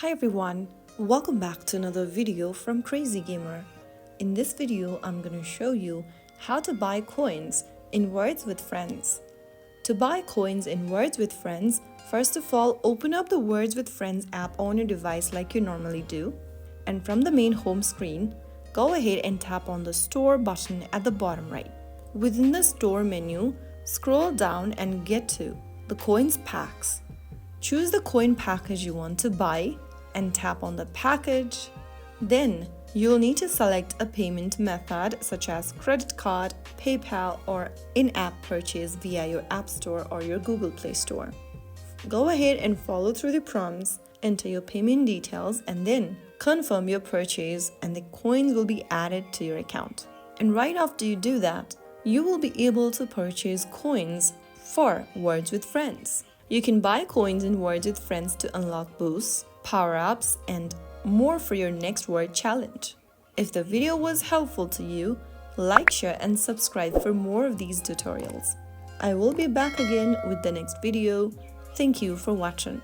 Hi everyone, welcome back to another video from Crazy Gamer. In this video, I'm going to show you how to buy coins in Words with Friends. To buy coins in Words with Friends, first of all, open up the Words with Friends app on your device like you normally do. And from the main home screen, go ahead and tap on the Store button at the bottom right. Within the Store menu, scroll down and get to the Coins Packs. Choose the coin package you want to buy and tap on the package. Then you'll need to select a payment method such as credit card, PayPal, or in-app purchase via your App Store or your Google Play Store. Go ahead and follow through the prompts, enter your payment details, and then confirm your purchase, and the coins will be added to your account. And right after you do that, you will be able to purchase coins for Words with Friends. You can buy coins in Words with Friends to unlock boosts, power-ups, and more for your next word challenge. If the video was helpful to you, like, share, and subscribe for more of these tutorials. I will be back again with the next video. Thank you for watching.